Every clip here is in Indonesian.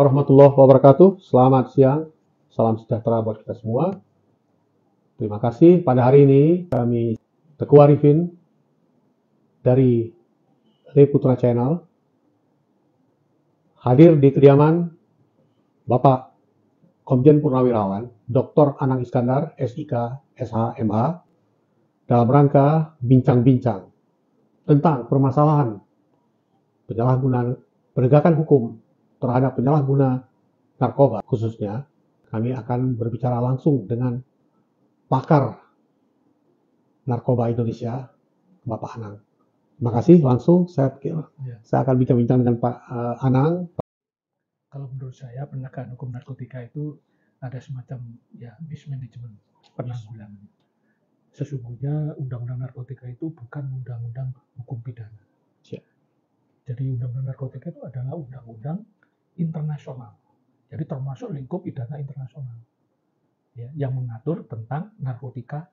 warahmatullahi wabarakatuh. Selamat siang, salam sejahtera buat kita semua. Terima kasih. Pada hari ini kami Teguh Arifin dari Reputra Channel hadir di kediaman Bapak Komjen Purnawirawan Dr. Anang Iskandar, SIK, SH, MH, dalam rangka bincang-bincang tentang permasalahan penyalahgunaan penegakan hukum terhadap penyalahguna narkoba. Khususnya kami akan berbicara langsung dengan pakar narkoba Indonesia, Bapak Anang. Terima kasih. Langsung saya akan bincang-bincang dengan Pak Anang. Kalau menurut saya penegakan hukum narkotika itu ada semacam mismanagement penanggulangan. Sesungguhnya undang-undang narkotika itu bukan undang-undang hukum pidana. Jadi undang-undang narkotika itu adalah undang-undang internasional. Jadi termasuk lingkup pidana internasional yang mengatur tentang narkotika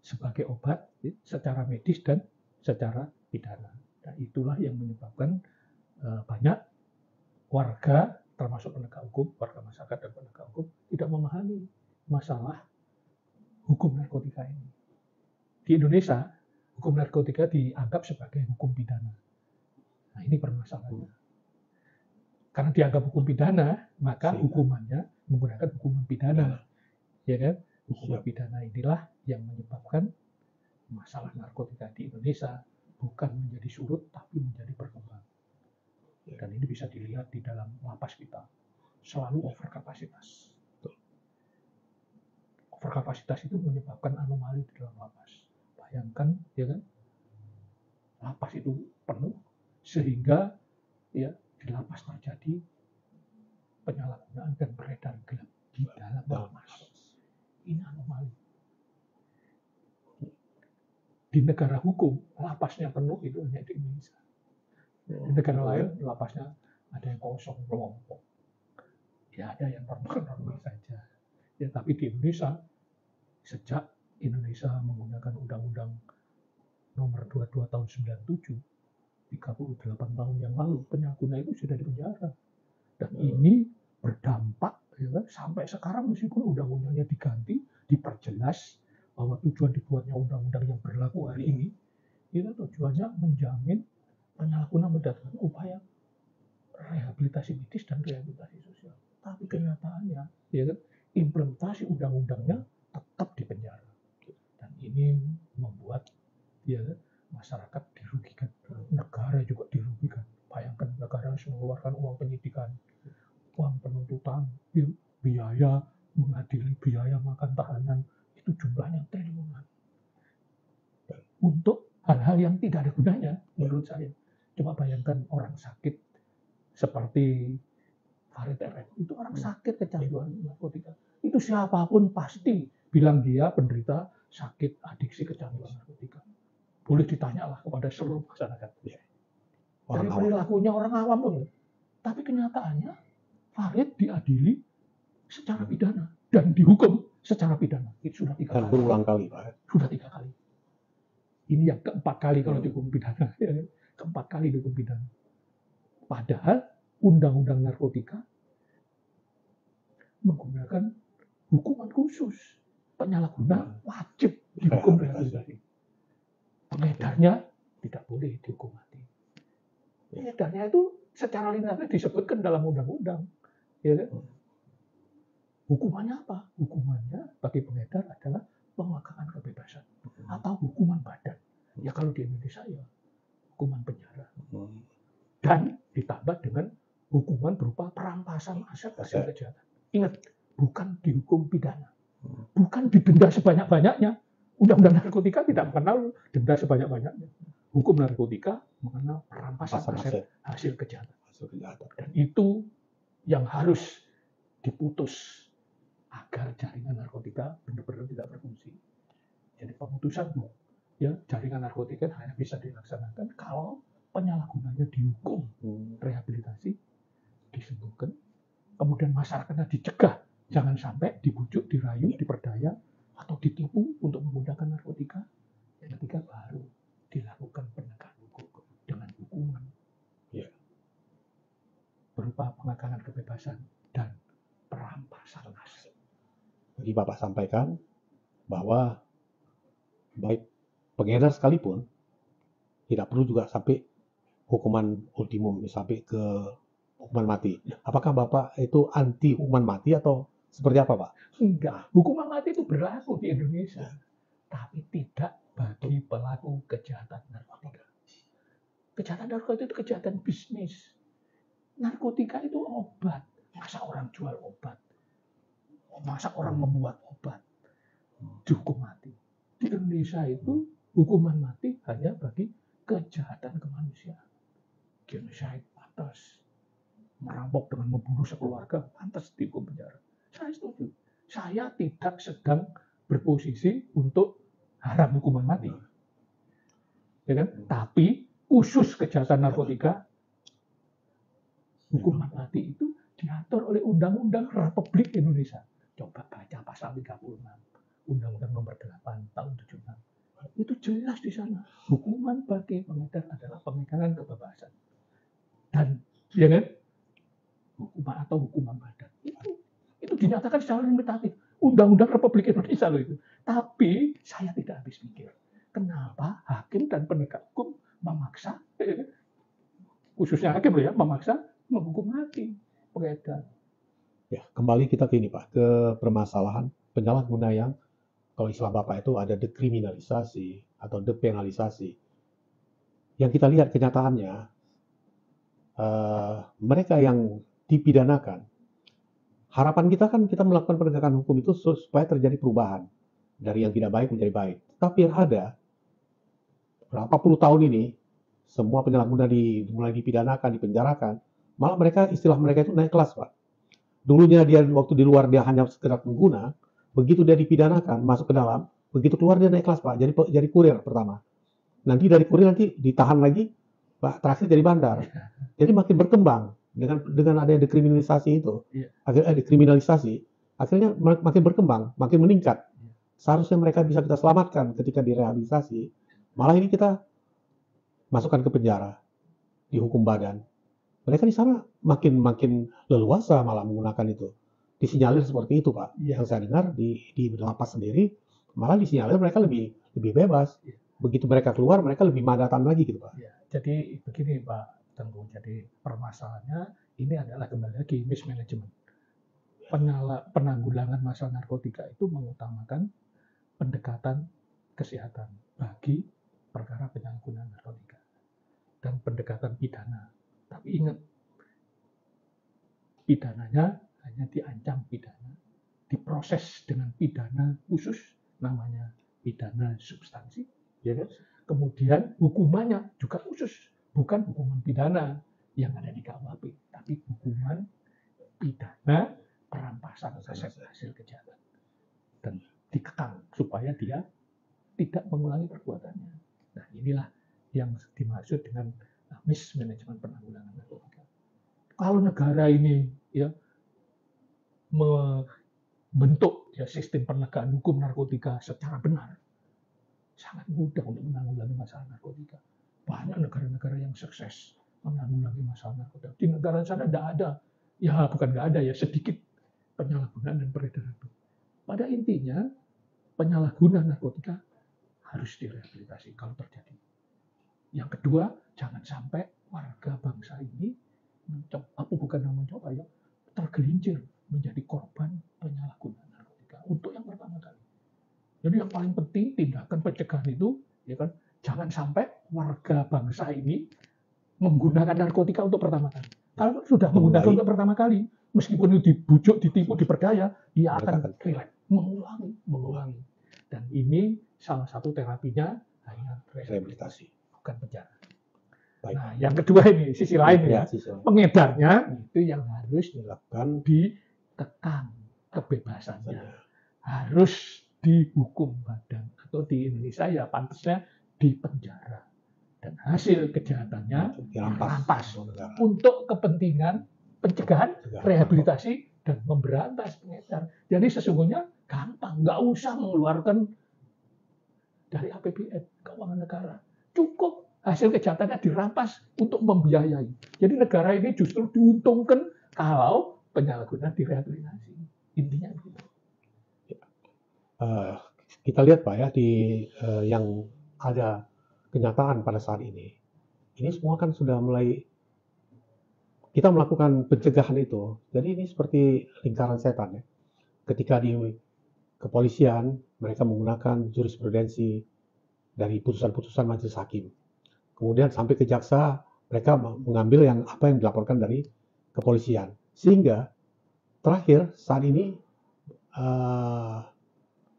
sebagai obat secara medis dan secara pidana. Dan itulah yang menyebabkan banyak warga, termasuk penegak hukum, warga masyarakat dan penegak hukum, tidak memahami masalah hukum narkotika ini. Di Indonesia, hukum narkotika dianggap sebagai hukum pidana. Nah, ini permasalahannya. Karena dianggap hukum pidana, maka hukumannya menggunakan hukuman pidana. Ya kan? Hukuman pidana inilah yang menyebabkan masalah narkotika di Indonesia bukan menjadi surut, tapi menjadi berkembang. Dan ini bisa dilihat di dalam lapas kita. Selalu overkapasitas. Overkapasitas itu menyebabkan anomali di dalam lapas. Bayangkan, ya kan? Lapas itu penuh, sehingga di lapas terjadi penyalahgunaan dan beredar gelap di dalam lapas. Ini anomali. Di negara hukum, lapasnya penuh itu hanya di Indonesia. Di negara lain, lapasnya ada yang kosong, kelompok. Ya ada yang normal-normal saja. Ya, tapi di Indonesia, sejak Indonesia menggunakan Undang-Undang Nomor 22 Tahun 97, 38 tahun yang lalu, penyalahguna itu sudah dipenjara. Dan ini berdampak sampai sekarang meskipun undang-undangnya diganti, diperjelas bahwa tujuan dibuatnya undang-undang yang berlaku hari ini, itu tujuannya menjamin penyalahguna mendapatkan upaya rehabilitasi medis dan rehabilitasi sosial. Tapi kenyataannya, implementasi undang-undangnya tetap dipenjara. Dan ini membuat masyarakat dirugikan, negara juga dirugikan. Bayangkan negara harus mengeluarkan uang penyidikan, uang penuntutan, biaya mengadili, biaya makan tahanan, itu jumlahnya triliunan. Untuk hal-hal yang tidak ada gunanya, menurut saya. Coba bayangkan orang sakit seperti Farid RF, itu orang sakit kecanduan narkotika. Itu siapapun pasti bilang dia penderita sakit adiksi kecanduan narkotika. Boleh ditanyalah kepada seluruh masyarakat. Dari perilakunya orang awam pun. Tapi kenyataannya Farid diadili secara pidana dan dihukum secara pidana. Itu sudah 3 kali. Berulang kali, Pak. Sudah 3 kali. Ini yang keempat kali kalau dihukum pidana. Keempat kali dihukum pidana. Padahal undang-undang narkotika menggunakan hukuman khusus. Penyalahguna wajib dihukum rehabilitasi. Pengedarnya tidak boleh dihukum mati. Pengedarnya itu secara linear disebutkan dalam undang-undang. Hukumannya apa? Hukumannya bagi pengedar adalah pengelakangan kebebasan atau hukuman badan. Ya kalau di Indonesia ya hukuman penjara. Dan ditambah dengan hukuman berupa perampasan aset hasil kejahatan. Ingat, bukan dihukum pidana. Bukan didenda sebanyak-banyaknya. Undang-undang narkotika tidak mengenal denda sebanyak-banyaknya. Hukum narkotika mengenal perampasan aset hasil kejahatan. Dan itu yang harus diputus agar jaringan narkotika benar-benar tidak berfungsi. Jadi pemutusan jaringan narkotika hanya bisa dilaksanakan kalau penyalahgunanya dihukum, rehabilitasi, disembuhkan, kemudian masyarakatnya dicegah, jangan sampai dibujuk, dirayu, diperdaya, atau ditipu untuk menggunakan narkotika. Yang ketiga baru dilakukan penegakan hukum dengan hukuman berupa pengelakangan kebebasan. kebebasan dan perampasan aset. Jadi Bapak sampaikan bahwa baik pengedar sekalipun tidak perlu juga sampai hukuman ultimum, sampai ke hukuman mati. Apakah Bapak itu anti hukuman mati atau seperti apa, Pak? Enggak, hukuman mati itu berlaku di Indonesia, tapi tidak bagi pelaku kejahatan narkotika. Kejahatan narkotika itu kejahatan bisnis. Narkotika itu obat. Masa orang jual obat? Masa orang membuat obat? Dihukum mati. Di Indonesia itu hukuman mati hanya bagi kejahatan kemanusiaan. Genocide pantas, merampok dengan membunuh sekeluarga pantas dihukum penjara. Saya setuju. Saya tidak sedang berposisi untuk haram hukuman mati. Ya kan? Tapi khusus kejahatan narkotika, hukuman mati itu diatur oleh Undang-Undang Republik Indonesia. Coba baca pasal 36, Undang-Undang Nomor 8 tahun 76. Itu jelas di sana. Hukuman bagi pengedar adalah pengekangan kebebasan. Dan ya kan? Hukuman atau hukuman badan. Itu dinyatakan secara limitatif. Undang-Undang Republik Indonesia loh itu. Tapi saya tidak habis pikir. Kenapa hakim dan penegak hukum memaksa, khususnya hakim loh ya, memaksa menghukum mati pengedar. Ya, kembali kita ke ini Pak, ke permasalahan penyalahguna yang kalau istilah Bapak itu ada dekriminalisasi atau depenalisasi. Yang kita lihat kenyataannya, mereka yang dipidanakan, harapan kita kan kita melakukan penegakan hukum itu supaya terjadi perubahan dari yang tidak baik menjadi baik. Tapi yang ada berapa puluh tahun ini semua penyalahguna mulai dipidanakan, dipenjarakan, malah mereka istilah mereka itu naik kelas, Pak. Dulunya dia waktu di luar dia hanya sekedar pengguna, begitu dia dipidanakan masuk ke dalam, begitu keluar dia naik kelas, Pak. Jadi kurir pertama. Nanti dari kurir nanti ditahan lagi, Pak, terakhir jadi bandar. Jadi makin berkembang dengan adanya dekriminalisasi itu. Dekriminalisasi akhirnya makin berkembang, makin meningkat. Seharusnya mereka bisa kita selamatkan ketika direhabilitasi. Malah ini kita masukkan ke penjara, dihukum badan. Mereka di sana makin leluasa malah menggunakan itu. Disinyalir seperti itu, Pak. Yang saya dengar di lapas sendiri, malah disinyalir mereka lebih bebas. Begitu mereka keluar, mereka lebih madatan lagi gitu, Pak. Ya, jadi begini, Pak Tengku. Jadi permasalahannya ini adalah kembali lagi mismanagement. Penanggulangan masalah narkotika itu mengutamakan pendekatan kesehatan bagi perkara penyalahgunaan narkotika dan pendekatan pidana. Tapi ingat, pidananya hanya diancam pidana, diproses dengan pidana khusus, namanya pidana substansi. Ya kan? Kemudian hukumannya juga khusus, bukan hukuman pidana yang ada di KUHP, tapi hukuman pidana perampasan aset hasil kejahatan dan dikekang supaya dia tidak mengulangi perbuatannya. Nah, inilah yang dimaksud dengan mismanagement penanggulangan narkotika. Kalau negara ini ya membentuk ya sistem penegakan hukum narkotika secara benar, sangat mudah untuk menanggulangi masalah narkotika. Banyak negara-negara yang sukses menanggulangi masalah narkotika. Di negara sana tidak ada, ya bukan nggak ada ya, sedikit penyalahgunaan dan peredaran. Pada intinya penyalahgunaan narkotika harus direhabilitasi kalau terjadi. Yang kedua, jangan sampai warga bangsa ini tergelincir menjadi korban penyalahgunaan narkotika untuk yang pertama kali. Jadi yang paling penting tindakan pencegahan itu, ya kan, jangan sampai warga bangsa ini menggunakan narkotika untuk pertama kali. Kalau sudah menggunakan untuk pertama kali, meskipun itu dibujuk, ditipu, diperdaya, dia akan relapse, mengulangi. Dan ini salah satu terapinya hanya rehabilitasi, bukan penjara. Baik. Nah, yang kedua ini sisi lain ya, pengedarnya itu yang harus dilakukan, dikekang kebebasannya, harus dihukum badan atau di Indonesia ya pantasnya dipenjara dan hasil kejahatannya dirampas untuk kepentingan pencegahan, rehabilitasi dan memberantas pengedar. Jadi sesungguhnya gampang, nggak usah mengeluarkan dari APBN keuangan negara, cukup hasil kejahatannya dirampas untuk membiayai. Jadi negara ini justru diuntungkan kalau penyalahguna direhabilitasi. Intinya begitu. Kita lihat Pak ya yang ada kenyataan pada saat ini. Ini semua kan sudah mulai kita melakukan pencegahan itu. Jadi ini seperti lingkaran setan ya. Ketika di kepolisian mereka menggunakan jurisprudensi dari putusan-putusan majelis hakim. Kemudian sampai ke jaksa mereka mengambil apa yang dilaporkan dari kepolisian. Sehingga terakhir saat ini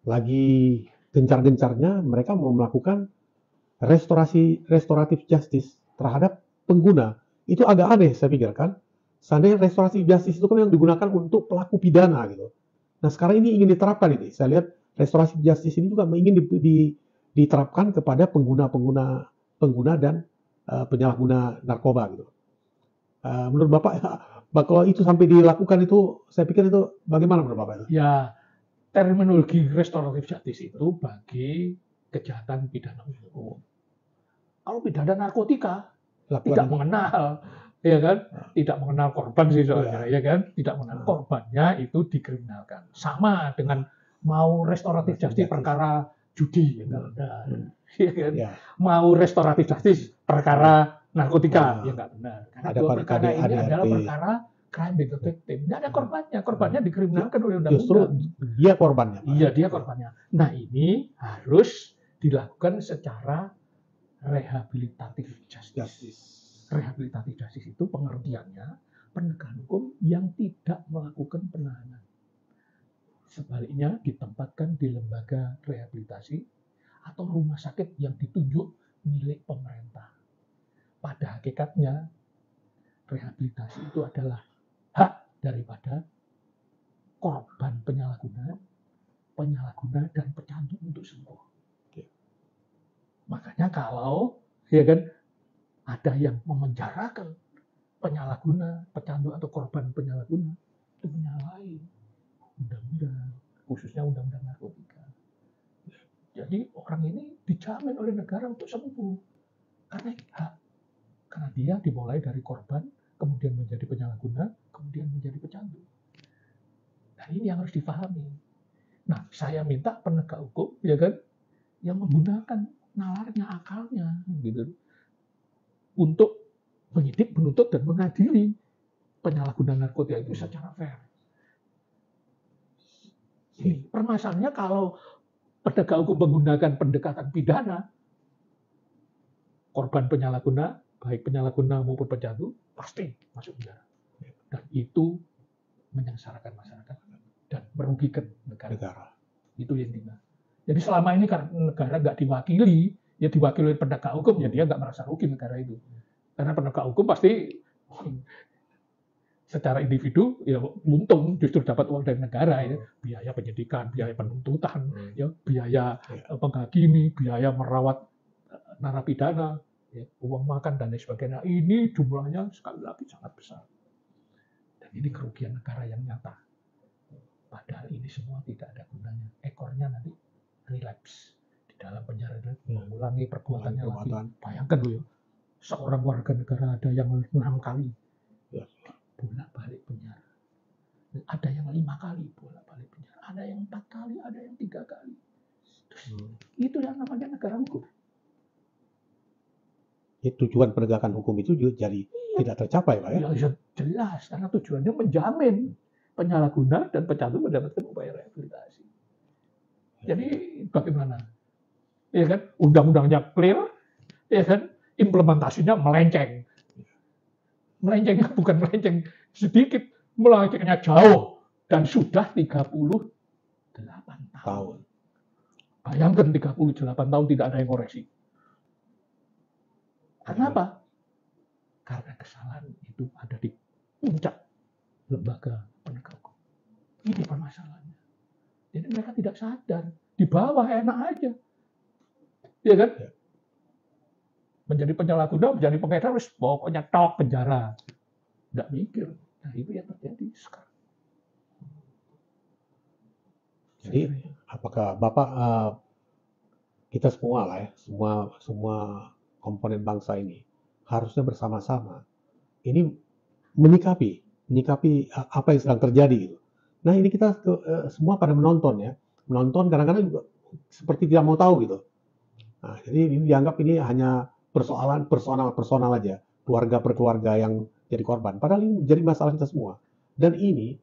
lagi gencar-gencarnya mereka mau melakukan restoratif justice terhadap pengguna. Itu agak aneh saya pikir kan. Seandainya restoratif justice itu kan yang digunakan untuk pelaku pidana gitu. Nah sekarang ini ingin diterapkan ini. Saya lihat restoratif justice ini juga ingin diterapkan kepada pengguna dan penyalahguna narkoba gitu. Menurut Bapak, kalau itu sampai dilakukan itu, saya pikir itu bagaimana menurut Bapak itu? Ya, terminologi restoratif justice itu bagi kejahatan pidana umum. Kalau pidana narkotika tidak mengenal, ya kan? Tidak mengenal korban sih soalnya, ya kan? Tidak mengenal korbannya itu dikriminalkan. Sama dengan mau restoratif justice perkara judi, ya nggak benar, ya kan? Mau restoratif justice perkara narkotika, ya nggak benar. Karena dua perkara ini adalah perkara crime with victim. Nggak ada korbannya, korbannya dikriminalkan oleh undang-undang. Justru dia korbannya. Iya, dia korbannya. Nah ini harus dilakukan secara rehabilitatif justice. Rehabilitatif justice itu pengertiannya penegakan hukum yang tidak melakukan penahanan. Sebaliknya ditempatkan di lembaga rehabilitasi atau rumah sakit yang ditunjuk milik pemerintah. Pada hakikatnya rehabilitasi itu adalah hak daripada korban penyalahguna dan pecandu untuk sembuh. Makanya kalau ya kan ada yang memenjarakan penyalahguna, pecandu atau korban penyalahguna itu menyalahi undang-undang, khususnya undang-undang narkotika. Jadi orang ini dijamin oleh negara untuk sembuh karena hak. Karena dia dimulai dari korban, kemudian menjadi penyalahguna, kemudian menjadi pecandu. Nah ini yang harus dipahami. Nah saya minta penegak hukum, ya kan, yang menggunakan nalarnya, akalnya, gitu, untuk menyidik, menuntut, dan mengadili penyalahgunaan narkotika itu secara fair. Permasalahannya kalau penegak hukum menggunakan pendekatan pidana, korban penyalahguna, baik penyalahguna maupun pecandu, pasti masuk penjara. Dan itu menyengsarakan masyarakat dan merugikan negara. Itu yang intinya. Jadi selama ini karena negara nggak diwakili, ya diwakili oleh penegak hukum, ya dia nggak merasa rugi negara itu. Karena penegak hukum pasti secara individu ya untung, justru dapat uang dari negara, ya biaya penyidikan, biaya penuntutan, ya biaya menghakimi, biaya merawat narapidana, ya, uang makan dan lain sebagainya. Ini jumlahnya sekali lagi sangat besar. Dan ini kerugian negara yang nyata. Padahal ini semua tidak ada gunanya. Ekornya nanti relapse di dalam penjara dan mengulangi perbuatannya lagi. Bayangkan loh ya, seorang warga negara ada yang 6 kali bolak-balik penjara, ada yang 5 kali bolak-balik penjara, ada yang 4 kali, ada yang 3 kali. Terus, itu yang namanya negara hukum. Tujuan penegakan hukum itu juga jadi tidak tercapai, Pak ya? Ya jelas, karena tujuannya menjamin penyalahguna dan pecandu mendapatkan upaya rehabilitasi. Jadi bagaimana? Ya kan, undang-undangnya clear, ya kan, implementasinya melenceng. Melencengnya bukan melenceng sedikit, melencengnya jauh dan sudah 38 tahun. Bayangkan 38 tahun tidak ada yang koreksi. Karena apa? Karena kesalahan itu ada di puncak lembaga penegak hukum. Ini permasalahannya. Jadi mereka tidak sadar, di bawah enak aja, ya kan? Menjadi penyalahguna, menjadi pengedar, pokoknya tok penjara, nggak mikir. Nah itu yang terjadi sekarang. Jadi apakah Bapak kita semua lah ya, semua komponen bangsa ini harusnya bersama-sama ini menyikapi menyikapi apa yang sedang terjadi gitu. Nah ini kita semua pada menonton ya, menonton kadang-kadang juga seperti tidak mau tahu gitu. Nah, jadi ini dianggap ini hanya persoalan personal aja, keluarga per keluarga yang jadi korban. Padahal ini menjadi masalah kita semua. Dan ini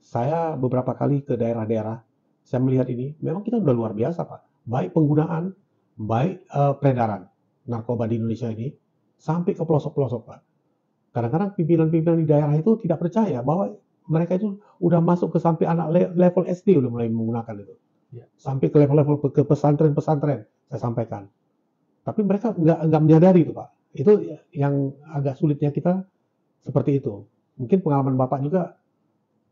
saya beberapa kali ke daerah-daerah, saya melihat ini memang kita udah luar biasa Pak. Baik penggunaan, baik peredaran narkoba di Indonesia ini sampai ke pelosok-pelosok Pak. Kadang-kadang pimpinan-pimpinan di daerah itu tidak percaya bahwa mereka itu udah masuk ke sampai anak level SD udah mulai menggunakan itu. Ya. Sampai ke level-level ke pesantren-pesantren saya sampaikan. Tapi mereka nggak menyadari itu Pak. Itu yang agak sulitnya kita seperti itu. Mungkin pengalaman Bapak juga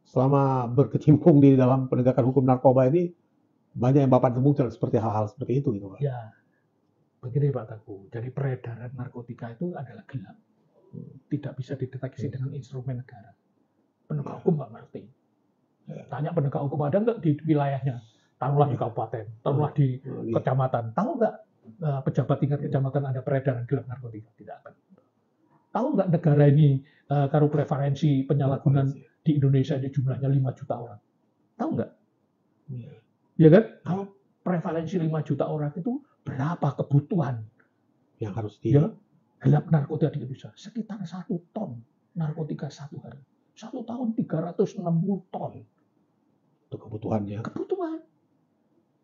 selama berkecimpung di dalam penegakan hukum narkoba ini banyak yang Bapak temukan seperti hal-hal seperti itu gitu Pak. Ya, begini Pak Teguh. Jadi peredaran narkotika itu adalah gelap. Tidak bisa dideteksi dengan instrumen negara. Penegak hukum nggak ngerti. Tanya penegak hukum ada nggak di wilayahnya? Taruhlah di kabupaten, taruhlah di kecamatan. Tahu nggak pejabat tingkat kecamatan ada peredaran gelap narkotika? Tidak akan. Tahu nggak negara ini kalau prevalensi penyalahgunaan di Indonesia ini jumlahnya 5 juta orang? Tahu nggak? Ya kan? Kalau prevalensi 5 juta orang itu berapa kebutuhan yang harus gelap narkotika di Indonesia? Sekitar 1 ton narkotika satu hari. 1 tahun 360 ton. Itu kebutuhannya. Kebutuhan.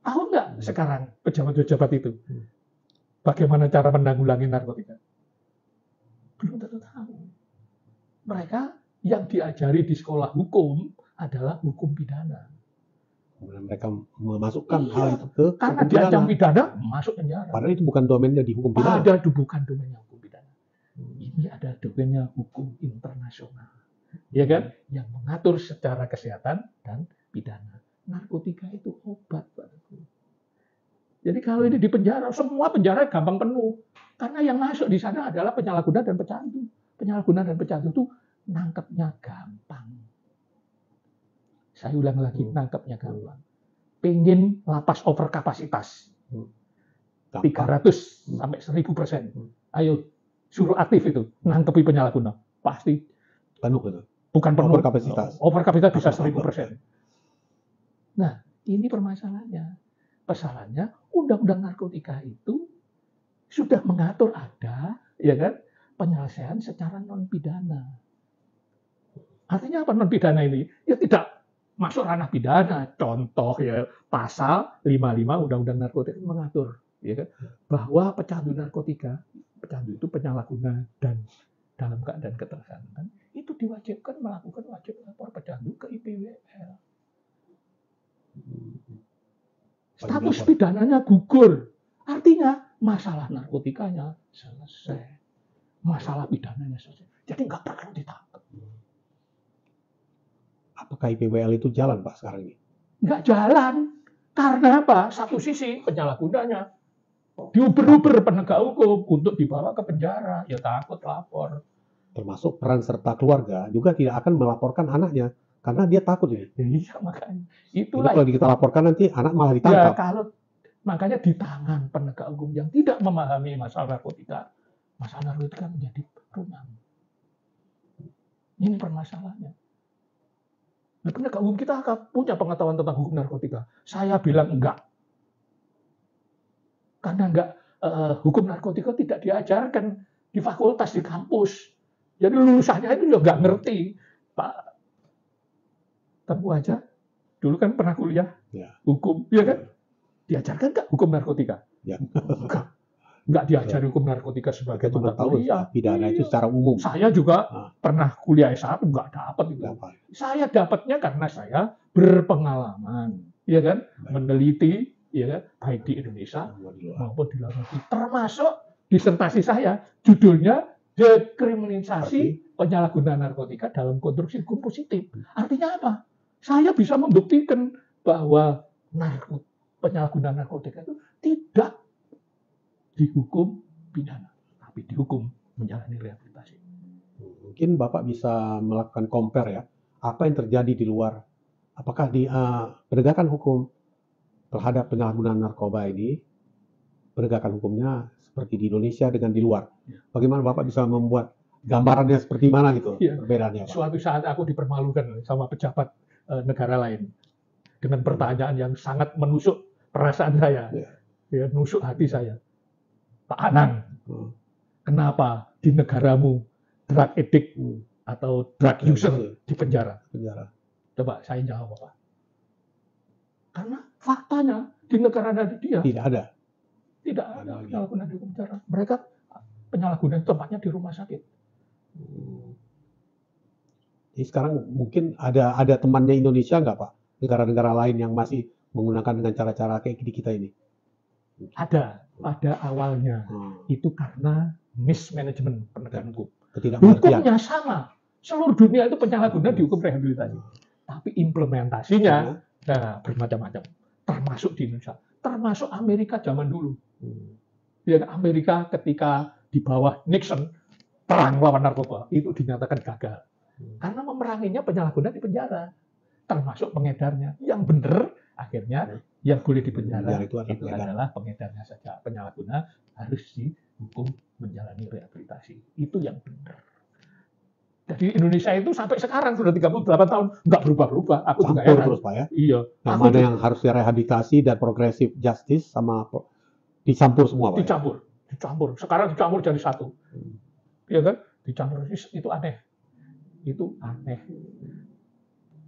Tahu nggak sekarang pejabat-pejabat itu bagaimana cara menanggulangi narkotika? Belum tentu tahu. Mereka yang diajari di sekolah hukum adalah hukum pidana. Kemudian mereka memasukkan hal itu ke karena diancam pidana, masuk penjara. Padahal itu bukan domainnya di hukum pidana. Padahal itu bukan domainnya hukum pidana. Ini ada domainnya hukum internasional. Ya kan? Yang mengatur secara kesehatan dan pidana. Narkotika itu obat, Pak. Jadi kalau ini di penjara, semua penjara gampang penuh. Karena yang masuk di sana adalah penyalahguna dan pecandu. Penyalahguna dan pecandu itu nangkepnya gampang. Saya ulang lagi, nangkepnya gampang. Pengen lapas over kapasitas. 300 sampai 1000%. Ayo, suruh aktif itu. Nangkepi penyalahguna. Pasti. Penuh itu. Bukan penuh. Over kapasitas. Over kapasitas bisa 1000%. Nah, ini permasalahannya. Persoalannya, undang-undang narkotika itu sudah mengatur ada, ya kan, penyelesaian secara non pidana. Artinya apa non pidana ini? Ya tidak masuk ranah pidana. Contoh ya pasal 55 Undang-Undang Narkotika mengatur, ya kan, bahwa pecandu narkotika, pecandu itu penyalahguna dan dalam keadaan ketersangkaan itu diwajibkan melakukan wajib lapor pecandu ke IPWL. Status pidananya gugur. Artinya masalah narkotikanya selesai. Masalah pidananya selesai. Jadi nggak perlu ditangkap. Apakah IPWL itu jalan Pak sekarang ini? Nggak jalan. Karena apa? Satu sisi penyalahgunanya diuber-uber penegak hukum untuk dibawa ke penjara. Ya takut lapor. Termasuk peran serta keluarga juga tidak akan melaporkan anaknya. Karena dia takut ini. Iya makanya. Itulah. Kalau kita laporkan nanti anak malah ditangkap. Ya, makanya di tangan penegak hukum yang tidak memahami masalah narkotika menjadi rumam. Ini permasalahannya. Nah, penegak hukum kita punya pengetahuan tentang hukum narkotika. Saya bilang enggak. Karena enggak, hukum narkotika tidak diajarkan di fakultas, di kampus. Jadi lulusannya itu juga enggak ngerti. Pak Teguh aja, dulu kan pernah kuliah hukum, ya kan? Diajarkan nggak hukum narkotika? Ya. Nggak diajari hukum narkotika sebagai mata kuliah. Pidana itu secara umum. Saya juga pernah kuliah S1 nggak dapat itu. Saya dapatnya karena saya berpengalaman, ya kan? Meneliti, ya kan? Baik di Indonesia maupun di luar negeri. Termasuk disertasi saya, judulnya dekriminalisasi penyalahgunaan narkotika dalam konstruksi hukum positif. Artinya apa? Saya bisa membuktikan bahwa penyalahgunaan narkotika itu tidak dihukum pidana, tapi dihukum menjalani rehabilitasi. Mungkin Bapak bisa melakukan compare ya, apa yang terjadi di luar, apakah di penegakan hukum terhadap penyalahgunaan narkoba ini, penegakan hukumnya seperti di Indonesia dengan di luar. Bagaimana Bapak bisa membuat gambarannya seperti mana gitu Iya. perbedaannya, Pak? Suatu saat aku dipermalukan sama pejabat negara lain dengan pertanyaan yang sangat menusuk perasaan saya, Iya. ya, menusuk hati saya. Pak Anang, Hmm. kenapa di negaramu drug addict Hmm. atau drug Ya, user betul. di penjara? Penjara. Coba saya jawab apa? Karena faktanya di negara dia Tidak ada. tidak Ada ada lagi. penyalahgunaan di penjara. Mereka penyalahgunaan tempatnya di rumah sakit. Jadi sekarang mungkin ada temannya Indonesia nggak, Pak? Negara-negara lain yang masih menggunakan dengan cara-cara kayak di kita ini? Ada pada awalnya. Hmm. Itu karena mismanagement penegakan hukum. Ketidakmengertian. Hukumnya sama. Seluruh dunia itu penyalahgunaan dihukum rehabilitasi. Tapi implementasinya bermacam-macam. Termasuk di Indonesia. Termasuk Amerika zaman dulu. Ya, Amerika ketika di bawah Nixon perang lawan narkoba itu dinyatakan gagal. Karena memeranginya penyalahguna di penjara. Termasuk pengedarnya. Yang benar akhirnya yang boleh dipenjara Itu adalah pengedarnya saja. Penyalahguna harus dihukum menjalani rehabilitasi. Itu yang benar. Jadi Indonesia itu sampai sekarang sudah 38 tahun nggak berubah-berubah. Aku juga campur heran. terus, Pak, ya? Iya. Yang Aku mana juga yang harus direhabilitasi dan progressive justice sama dicampur semua, Pak? dicampur. Sekarang dicampur jadi satu. Iya kan? Dicampur itu aneh. Itu aneh.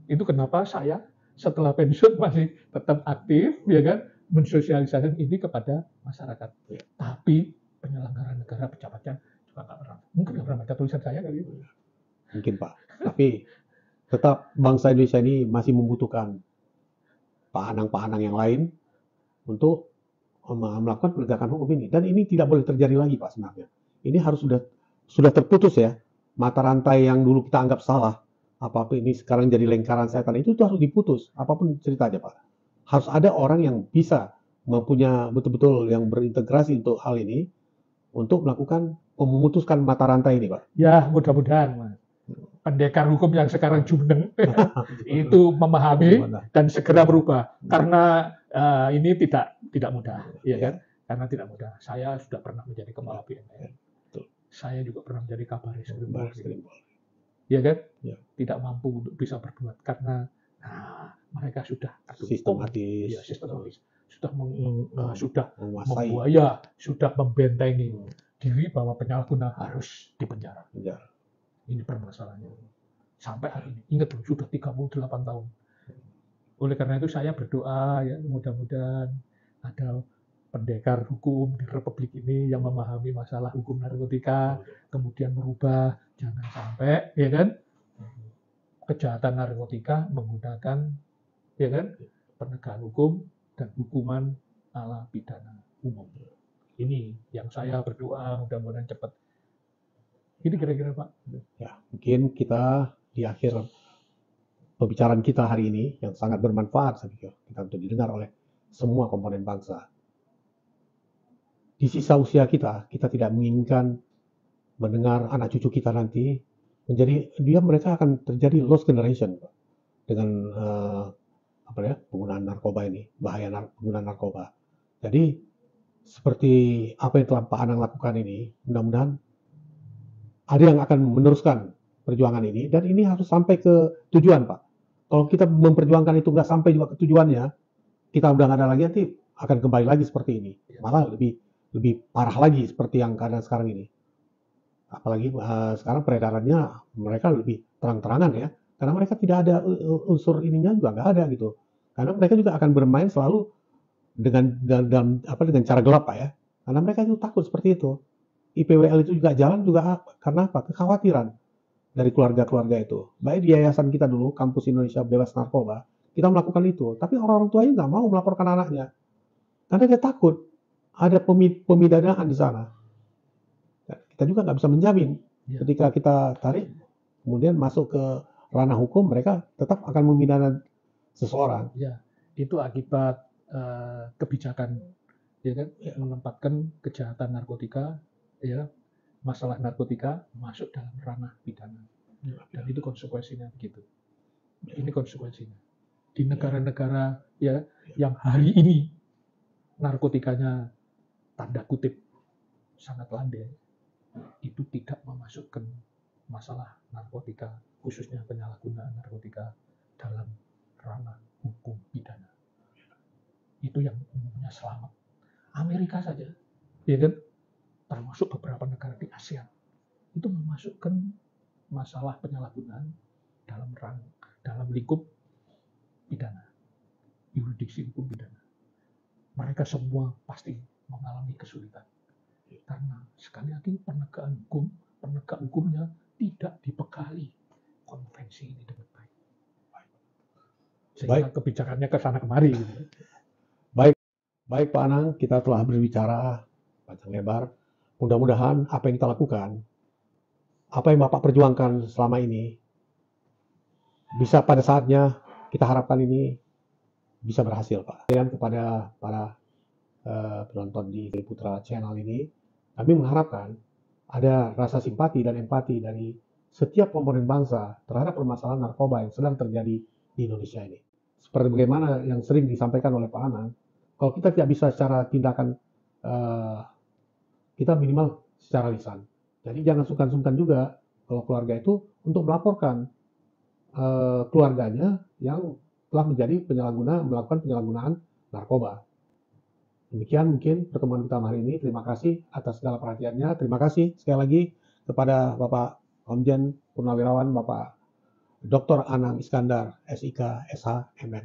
Itu kenapa saya setelah pensiun masih tetap aktif, ya kan, mensosialisasikan ini kepada masyarakat. Ya. Tapi penyelenggara negara pejabatnya juga nggak pernah. Mungkin nggak pernah baca tulisan saya kali. Mungkin, Pak. Tapi tetap bangsa Indonesia ini masih membutuhkan Pak Anang yang lain untuk melakukan penegakan hukum ini. Dan ini tidak boleh terjadi lagi, Pak, sebenarnya. Ini harus sudah terputus ya. Mata rantai yang dulu kita anggap salah, apapun ini sekarang jadi lingkaran setan, itu harus diputus. Apapun ceritanya, Pak. Harus ada orang yang bisa mempunyai betul-betul yang berintegrasi untuk hal ini, untuk melakukan memutuskan mata rantai ini, Pak. Ya, mudah-mudahan, Mas. Pendekar hukum yang sekarang jumeneng itu memahami dan segera berubah. Karena ini tidak mudah, ya kan? Karena tidak mudah. Saya sudah pernah menjadi kepala BNN. Saya juga pernah menjadi kabaris Polri. Ya kan? Ya. Tidak mampu untuk bisa berbuat karena mereka sudah sistematis, ya, sistematis. Sudah menguasai, sudah membentengi diri bahwa penyalahguna harus dipenjara. Ini permasalahannya. Sampai hari ini, ingat loh, sudah 38 tahun. Oleh karena itu saya berdoa ya, mudah-mudahan ada pendekar hukum di Republik ini yang memahami masalah hukum narkotika, kemudian merubah, jangan sampai, ya kan, kejahatan narkotika menggunakan, ya kan, penegakan hukum dan hukuman ala pidana umum. Ini yang saya berdoa mudah-mudahan cepat. Ini kira-kira, Pak. Ya, mungkin kita di akhir pembicaraan kita hari ini yang sangat bermanfaat, saya pikir, kita untuk didengar oleh semua komponen bangsa. Di sisa usia kita tidak menginginkan mendengar anak cucu kita nanti menjadi mereka akan terjadi lost generation, Pak, dengan penggunaan narkoba ini, bahaya penggunaan narkoba. Jadi seperti apa yang telah Pak Anang lakukan ini, mudah-mudahan ada yang akan meneruskan perjuangan ini, dan ini harus sampai ke tujuan, Pak. Kalau kita memperjuangkan itu nggak sampai juga ke tujuannya, kita udah nggak ada lagi, nanti akan kembali lagi seperti ini. Malah lebih parah lagi seperti yang keadaan sekarang ini. Apalagi sekarang peredarannya mereka lebih terang-terangan ya, karena mereka tidak ada unsur ininya juga nggak ada gitu. Karena mereka juga akan bermain selalu dengan cara gelap, Pak, ya. Karena mereka itu takut seperti itu. IPWL itu juga jalan juga karena apa? Kekhawatiran dari keluarga-keluarga itu. Baik di yayasan kita dulu, Kampus Indonesia Bebas Narkoba, kita melakukan itu. Tapi orang-orang tuanya nggak mau melaporkan anaknya. Karena dia takut ada pemidanaan di sana. Kita juga nggak bisa menjamin. Ketika kita tarik, kemudian masuk ke ranah hukum, mereka tetap akan memidana seseorang. Ya, itu akibat kebijakan, ya kan, menempatkan kejahatan narkotika, ya, masalah narkotika masuk dalam ranah pidana, dan itu konsekuensinya begitu. Ini konsekuensinya di negara-negara ya yang hari ini narkotikanya tanda kutip sangat landai. itu tidak memasukkan masalah narkotika, khususnya penyalahgunaan narkotika dalam ranah hukum pidana. Itu yang umumnya selamat. Amerika saja, ya kan, termasuk beberapa negara di ASEAN, itu memasukkan masalah penyalahgunaan dalam lingkup pidana, yurisdiksi hukum pidana. Mereka semua pasti mengalami kesulitan. Karena sekali lagi penegak hukumnya tidak dibekali konvensi ini dengan baik. Sehingga kebijakannya ke sana kemari. Baik Pak Anang, kita telah berbicara panjang lebar. Mudah-mudahan apa yang kita lakukan, apa yang Bapak perjuangkan selama ini, bisa pada saatnya kita harapkan ini bisa berhasil, Pak. Dan kepada para penonton di Putra Channel ini, kami mengharapkan ada rasa simpati dan empati dari setiap komponen bangsa terhadap permasalahan narkoba yang sedang terjadi di Indonesia ini. Seperti bagaimana yang sering disampaikan oleh Pak Anang, kalau kita tidak bisa secara tindakan, kita minimal secara lisan. Jadi jangan sungkan-sungkan juga kalau keluarga itu untuk melaporkan keluarganya yang telah melakukan penyalahgunaan narkoba. Demikian mungkin pertemuan kita hari ini. Terima kasih atas segala perhatiannya. Terima kasih sekali lagi kepada Bapak Komjen Purnawirawan, Bapak Dr. Anang Iskandar, SIK, SH, MN.